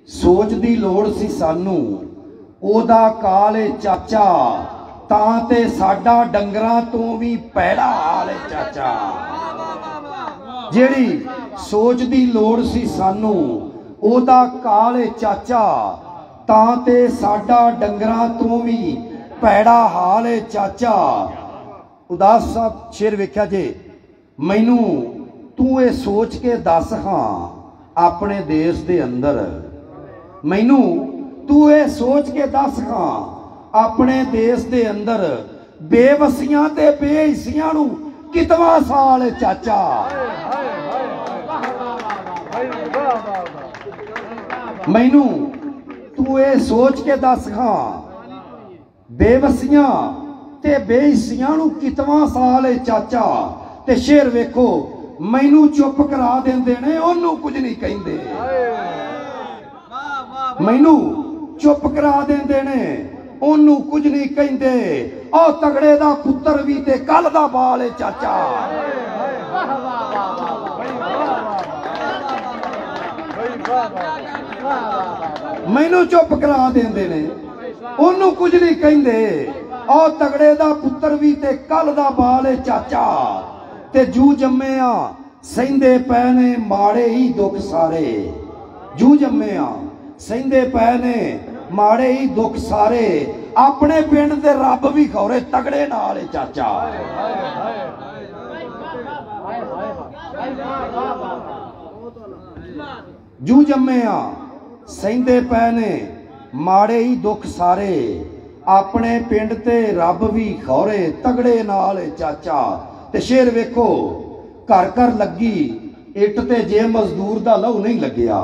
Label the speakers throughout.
Speaker 1: सोच दी लोड़ सी सानू ओदा काल है चाचा, तां ते साडा डंगरां तो भी पैड़ा हाल है चाचा। जेड़ी सोच दी लोड़ सी सानू ओदा काल है चाचा, तां ते साडा डंगरां तो भी पैड़ा हाल है चाचा। उदास साहब शेर वेख्या जे, मैनू तू ये सोच के दस हाँ अपने देश दे अंदर, मैनू तू ये सोच के दस हाँ अपने देश दे अंदर बेवसियां ते बेहिसियां नू कितवा साल है चाचा। मैनू तू ये सोच के दस हाँ बेवसियां ते बेहिसियां नू कितवा साल है चाचा। ते शेर वेखो, मैनू चुप करा देंदे ने ओनू कुछ नहीं कहिंदे, मैनू चुप करा देंदे ने ओनू कुछ नहीं कहिंदे। ओ तगड़े दा पुत्तर भी ते कल दा बाल है चाचा। मैनू चुप करा देंदे ने ओनू कुछ नहीं कहिंदे। ओ तगड़े दा पुत्तर भी ते कल दा बाल है चाचा। ते जू जम्मे आ सहिंदे पै ने माड़े ही दुख सारे, जू जम्मे आ सहिंदे पै ने माड़े ही दुख सारे। अपने पिंड दे रब भी खौरे तगड़े नाल है चाचा। जू जम्मे आ सहिंदे पै ने माड़े ही दुख सारे। अपने पिंड ते रब भी खौरे तगड़े नाल है चाचा। ते शेर वेखो, घर घर लगी इट ते जे मजदूर दा लहू नहीं लग्या,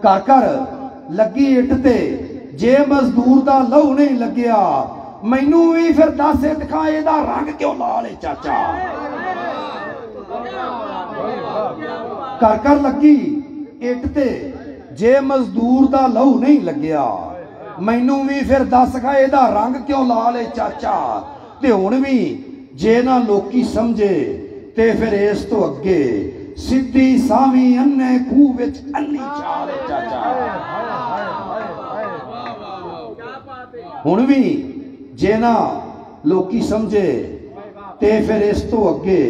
Speaker 1: घर घर लगी इट ते जे मजदूर दा लहू नहीं लग्या। मैनू भी फिर दस दिखा एदा रंग क्यों लाल है चाचा। घर घर लगी इट ते जे मजदूर दा लहू नहीं लग्या। मैनू भी फिर दस खा एदा रंग क्यों लाल है चाचा। ते हुण भी जे ना लोकी समझे ते फिर इस तो अगे सीधी सावी अन्ने खूह विच अन्नी चाल है चाचा। हुण भी जे ना लोकी समझे ते फिर इस तो अगे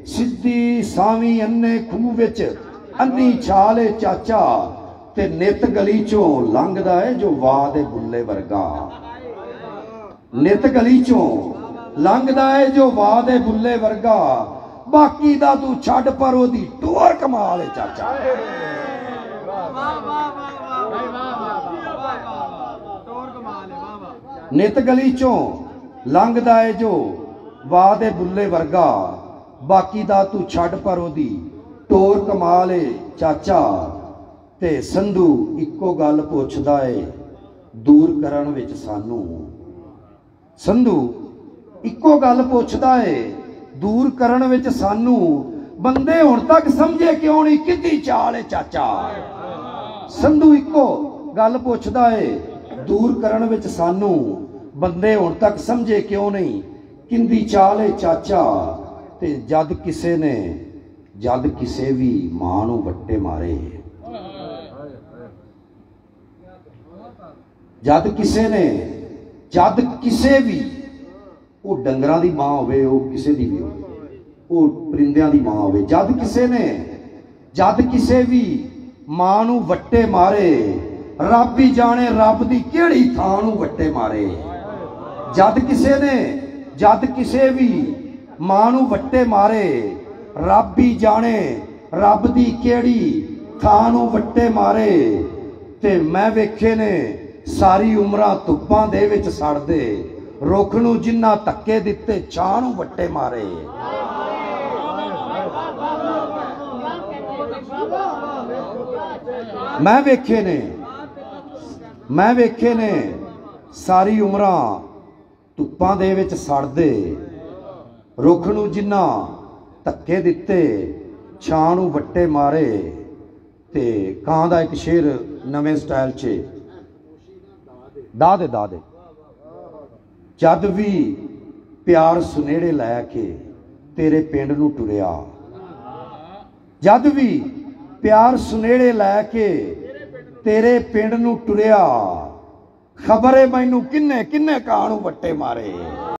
Speaker 1: सीधी सावी अन्ने खूह विच अन्नी छाल है चाचा। ते नित गली चों लंघदा है जो वाह दे बुल्ले वर्गा, नित गली चों लंघदा है जो वाह दे बुल्ले वर्गा। बाकी दा तू छड़ पर ओदी टोर कमाल है चाचा। नित गली चों लंघदा है जो वाह दे बुल्ले वर्गा। बाकी दा तू छड़ पर ओदी टोर कमाल है चाचा। ते संधू इक्को गल पुछदा है दूर करन विच सानू, संधू इक्को गल पुछदा है दूर करन विच सानू। बंदे हुण तक समझे क्यों नहीं किद्दी चाल है चाचा। संधू इक्को गल पुछदा है दूर करन विच सानू। बंदे हुण तक समझे क्यों नहीं किंदी चाल है चाचा। ते जद किसे भी मां नूं वट्टे मारे, जद किसे भी वो डंगरां दी मां होवे, वो किसे दी भी होवे, वो परिंदियां दी मां होवे। जद किसे भी मां नूं वट्टे मारे, रब ही जाने रब दी किहड़ी थां नूं वट्टे मारे। जद किसे भी मां नूं वट्टे मारे, रब ही जाने रब दी किहड़ी थां नूं वट्टे मारे। ते मैं वेखे ने सारी उमरां धुप्पां दे विच सड़दे, रुख नूं जिन्ना धक्के दिते छां नूं वट्टे मारे। मैं वेखे ने सारी उमरां धुप्पां दे विच सड़दे, रुख नूं जिन्ना धक्के दिते छां नूं वट्टे मारे। ते कां दा एक शेर नवें स्टाइल च, दादे जद भी प्यार सुनेड़े लै के तेरे पिंड नूं टुरिया, जद भी प्यार सुनेड़े लैके तेरे पिंड नूं टुरिया खबर है मैनू किन्ने किन्ने कां नूं वट्टे मारे।